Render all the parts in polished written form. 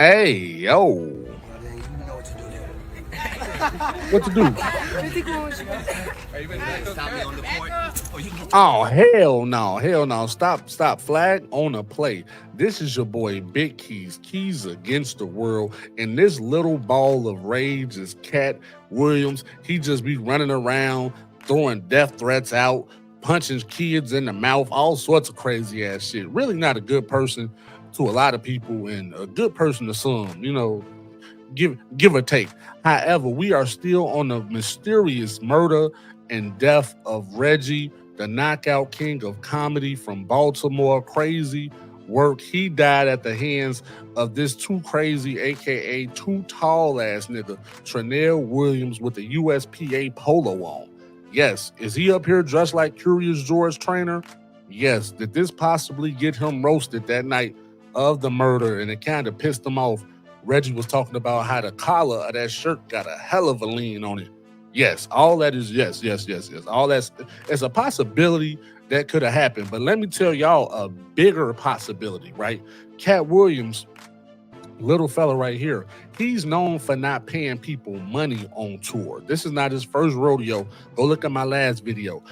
Hey, yo. What to do? Oh, hell no. Hell no. Stop. Flag on a play. This is your boy Big Keys. Keys against the world. And this little ball of rage is Katt Williams. He just be running around, throwing death threats out, punching kids in the mouth, all sorts of crazy ass shit. Really not a good person to a lot of people and a good person to some, give or take. However, we are still on the mysterious murder and death of Reggie, the knockout king of comedy from Baltimore. Crazy work. He died at the hands of this too crazy, aka too tall ass nigga, Trenell Williams with the USPA polo on. Yes, is he up here dressed like Curious George Trainer? Yes. Did this possibly get him roasted that night of the murder and it kind of pissed him off? Reggie was talking about how the collar of that shirt got a hell of a lean on it. Yes, all that is yes. All that's it's a possibility that could have happened. But let me tell y'all a bigger possibility, right? Katt Williams, little fella right here, he's known for not paying people money on tour. This is not his first rodeo. Go look at my last video.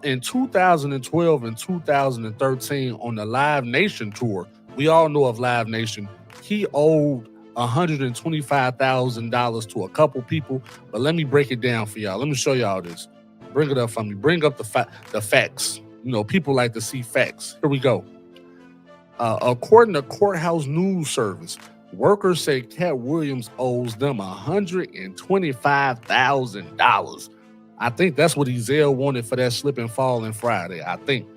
In 2012 and 2013 on the Live Nation tour, we all know of Live Nation. He owed $125,000 to a couple people, but let me break it down for y'all. Let me show y'all this. Bring it up for me. Bring up the facts. People like to see facts. Here we go. According to Courthouse News Service, workers say Katt Williams owes them $125,000. I think that's what Ezell wanted for that slip and fall in Friday. I think.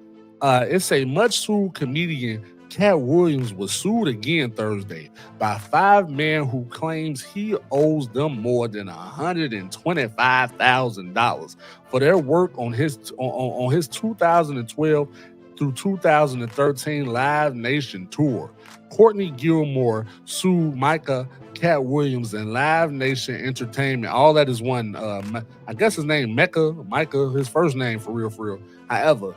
It's a much sued comedian. Katt Williams was sued again Thursday by five men who claims he owes them more than $125,000 for their work on his 2012 through 2013 Live Nation tour. Courtney Gilmore sued Micah, Katt Williams, and Live Nation Entertainment. All that is one. I guess his name Micah, his first name for real. However,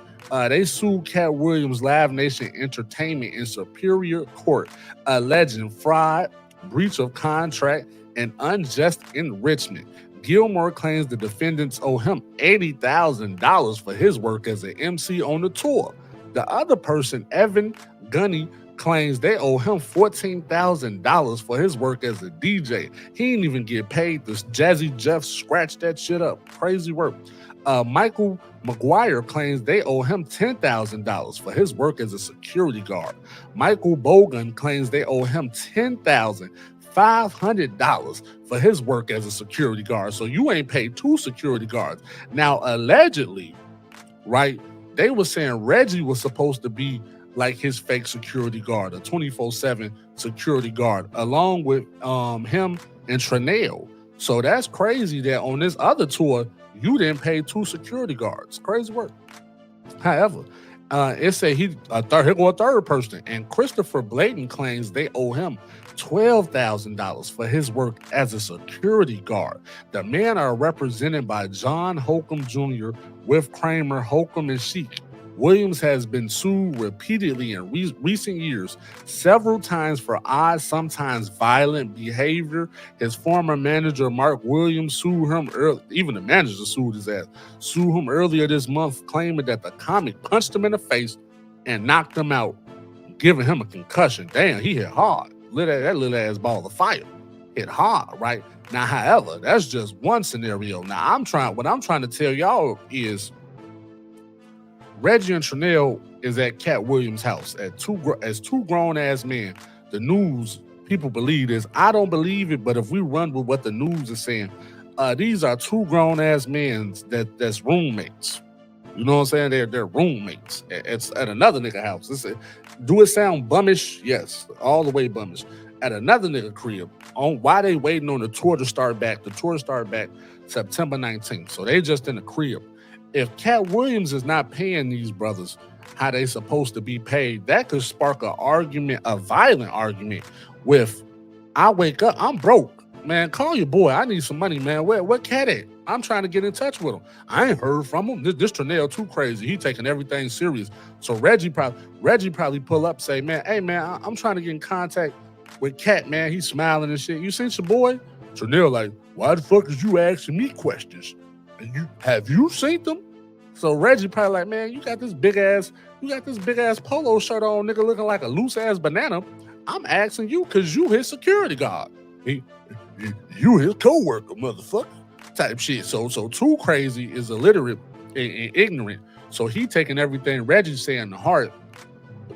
they sued Katt Williams, Live Nation Entertainment in Superior Court, alleging fraud, breach of contract, and unjust enrichment. Gilmore claims the defendants owe him $80,000 for his work as an MC on the tour. The other person, Evan Gunny, claims they owe him $14,000 for his work as a DJ. He didn't even get paid. This Jazzy Jeff scratched that shit up. Crazy work. Michael McGuire claims they owe him $10,000 for his work as a security guard. Michael Bogan claims they owe him $10,500 for his work as a security guard. So you ain't paid two security guards. Now, allegedly, right, they were saying Reggie was supposed to be like his fake security guard, a 24/7 security guard, along with him and Trenell. So that's crazy that on this other tour, you didn't pay two security guards. Crazy work. However, it said here go a third person, and Christopher Blayton claims they owe him $12,000 for his work as a security guard. The men are represented by John Holcomb Jr. with Kramer, Holcomb, and Sheik. Williams has been sued repeatedly in recent years, several times for odd, sometimes violent behavior. His former manager, Mark Williams, sued him early. Even the manager sued his ass. Sued him earlier this month, claiming that the comic punched him in the face and knocked him out, giving him a concussion. Damn, he hit hard. That little ass ball of fire hit hard, right? Now, however, that's just one scenario. Now, what I'm trying to tell y'all is Reggie and Trenell is at Katt Williams' house as two grown ass men. The news people believe this. I don't believe it, but if we run with what the news is saying, these are two grown ass men that's roommates. You know what I'm saying? They're roommates. It's at another nigga house. Do it sound bummish? Yes, all the way bummish. At another nigga crib. On why they waiting on the tour to start back? The tour start back September 19th. So they just in the crib. If Katt Williams is not paying these brothers how they supposed to be paid, that could spark an argument, a violent argument with, I wake up, I'm broke. Man, call your boy. I need some money, man. Where Katt at? I'm trying to get in touch with him. I ain't heard from him. This Trenell too crazy. He taking everything serious. So Reggie probably pull up, say, man, hey man, I'm trying to get in contact with Katt, man. He's smiling and shit. You seen your boy? Chanel like, why the fuck is you asking me questions? And have you seen them? So Reggie probably like, man, you got this big ass polo shirt on, nigga, looking like a loose ass banana. I'm asking you because you his security guard. He, you his co-worker, motherfucker. Type shit. So Too Crazy is illiterate and ignorant. So he taking everything Reggie saying to heart.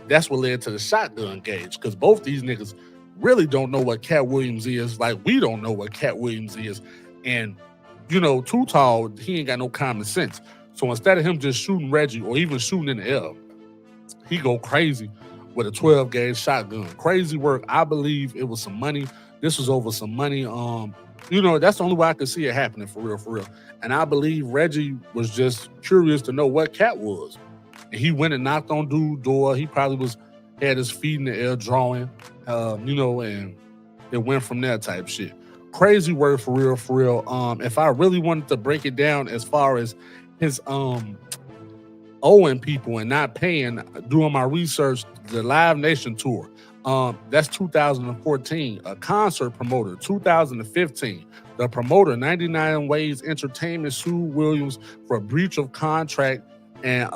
That's what led to the shotgun gauge. Because both these niggas really don't know what Katt Williams is. Like we don't know what Katt Williams is. And Too Tall, he ain't got no common sense. So instead of him just shooting Reggie or even shooting in the air, he go crazy with a 12 gauge shotgun. Crazy work. I believe it was some money. This was over some money. That's the only way I could see it happening for real. And I believe Reggie was just curious to know what Katt was. And he went and knocked on dude's door. He probably had his feet in the air drawing, and it went from there type shit. Crazy work for real. If I really wanted to break it down as far as his owing people and not paying, doing my research, the Live Nation tour. That's 2014. A concert promoter, 2015. The promoter, 99 Ways Entertainment, sued Williams for breach of contract, and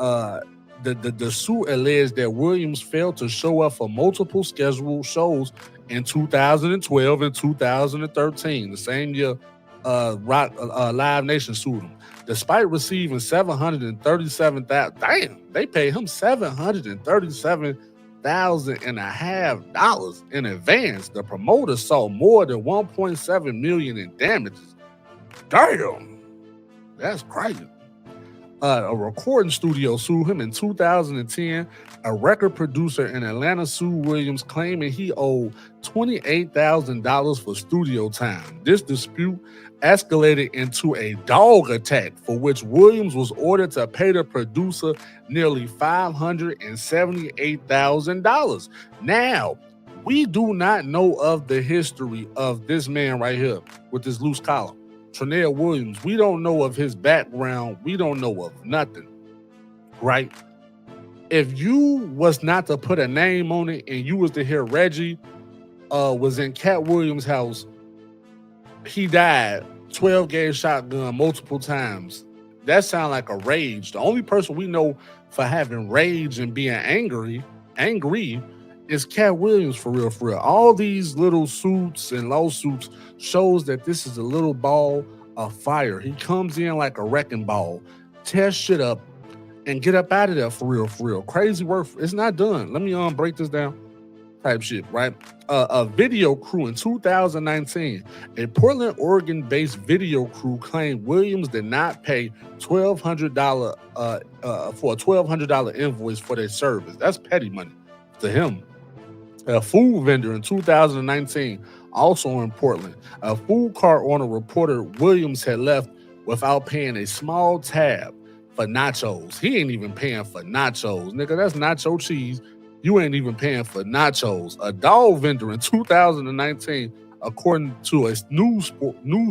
the suit alleged that Williams failed to show up for multiple scheduled shows in 2012 and 2013, the same year Live Nation sued him. Despite receiving $737,000, damn, they paid him $737,500 in advance. The promoter saw more than $1.7 million in damages. Damn, that's crazy. A recording studio sued him in 2010. A record producer in Atlanta sued Williams, claiming he owed $28,000 for studio time. This dispute escalated into a dog attack, for which Williams was ordered to pay the producer nearly $578,000. Now, we do not know of the history of this man right here with this loose collar. Trinell Williams, we don't know of his background. We don't know of nothing, right? If you was not to put a name on it and you was to hear Reggie was in Katt Williams' house, he died, 12 gauge shotgun multiple times. That sound like a rage. The only person we know for having rage and being angry is Katt Williams for real. All these little suits and lawsuits shows that this is a little ball of fire. He comes in like a wrecking ball, tears shit up, and get up out of there for real. Crazy work. It's not done. Let me break this down. Type shit, right? A video crew in 2019, a Portland, Oregon-based video crew claimed Williams did not pay $1,200 for a $1,200 invoice for their service. That's petty money to him. A food vendor in 2019, also in Portland, a food cart owner reported Williams had left without paying a small tab for nachos. He ain't even paying for nachos. Nigga, that's nacho cheese. You ain't even paying for nachos. A dog vendor in 2019, according to a news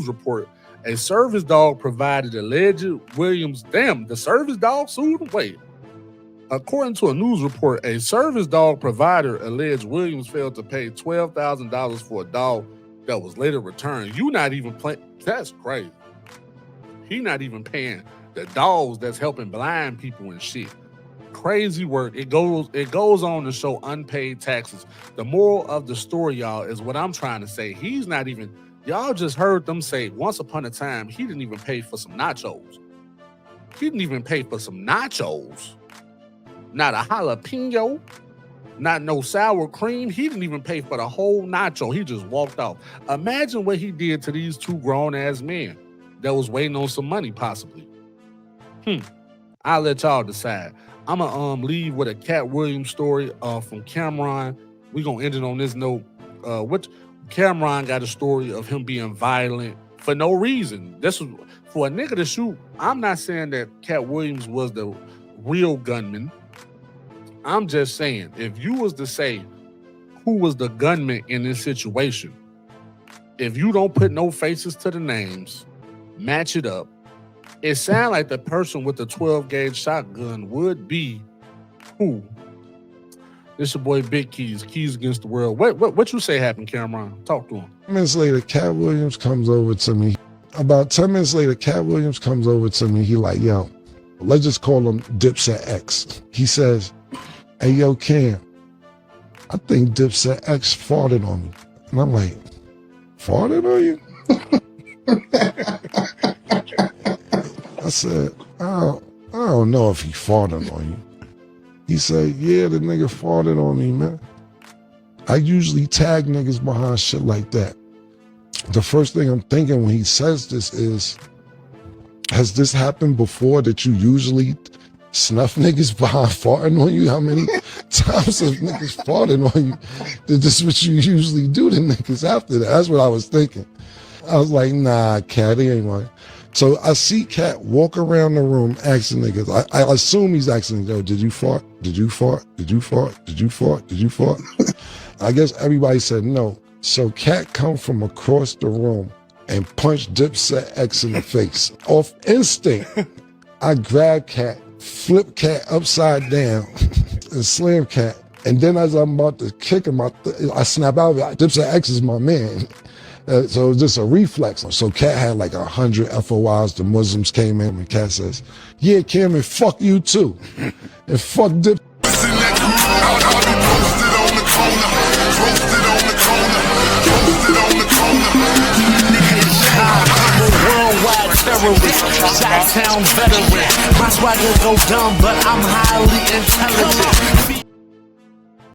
report, a service dog provided alleged Williams. Damn, the service dog sued him? Wait. According to a news report, a service dog provider alleged Williams failed to pay $12,000 for a dog that was later returned. You not even paying. That's crazy. He not even paying the dogs that's helping blind people and shit. Crazy work. It goes on to show unpaid taxes. The moral of the story, y'all, is what I'm trying to say. He's not even. Y'all just heard them say once upon a time he didn't even pay for some nachos. He didn't even pay for some nachos. Not a jalapeno, not no sour cream. He didn't even pay for the whole nacho. He just walked off. Imagine what he did to these two grown-ass men that was waiting on some money, possibly. I'll let y'all decide. I'm going to leave with a Katt Williams story from Cameron. We're going to end it on this note. Cameron got a story of him being violent for no reason. This was for a nigga to shoot. I'm not saying that Katt Williams was the real gunman. I'm just saying, if you was to say who was the gunman in this situation, if you don't put no faces to the names, match it up, it sounds like the person with the 12 gauge shotgun would be who? This your boy Big Keys, Keys Against the World. What you say happened, Cameron? Talk to him. 10 minutes later, Katt Williams comes over to me. About 10 minutes later, Katt Williams comes over to me. He like, yo, let's just call him Dipset X. He says, hey, yo, Cam, I think Dipset X farted on me. And I'm like, farted on you? I said, I don't know if he farted on you. He said, yeah, the nigga farted on me, man. I usually tag niggas behind shit like that. The first thing I'm thinking when he says this is, has this happened before that you usually snuff niggas behind farting on you? How many times have niggas farted on you? That this is what you usually do to niggas after that? That's what I was thinking. I was like, nah, Katt, he ain't one. So I see Katt walk around the room asking niggas. I assume he's asking, yo, did you fart? Did you fart? Did you fart? Did you fart? Did you fart? I guess everybody said no. So Katt come from across the room and punched Dipset X in the face. Off instinct, I grab Katt, flip Katt upside down, and slam Katt. And then as I'm about to kick him, I snap out of it. Dipset X is my man. So it was just a reflex. So Katt had like 100 FOIs. The Muslims came in and Katt says, yeah, Cameron, fuck you too. And fuck Dip. Worldwide terrorist, Chi-Town veteran. My swagger go dumb, but I'm highly intelligent.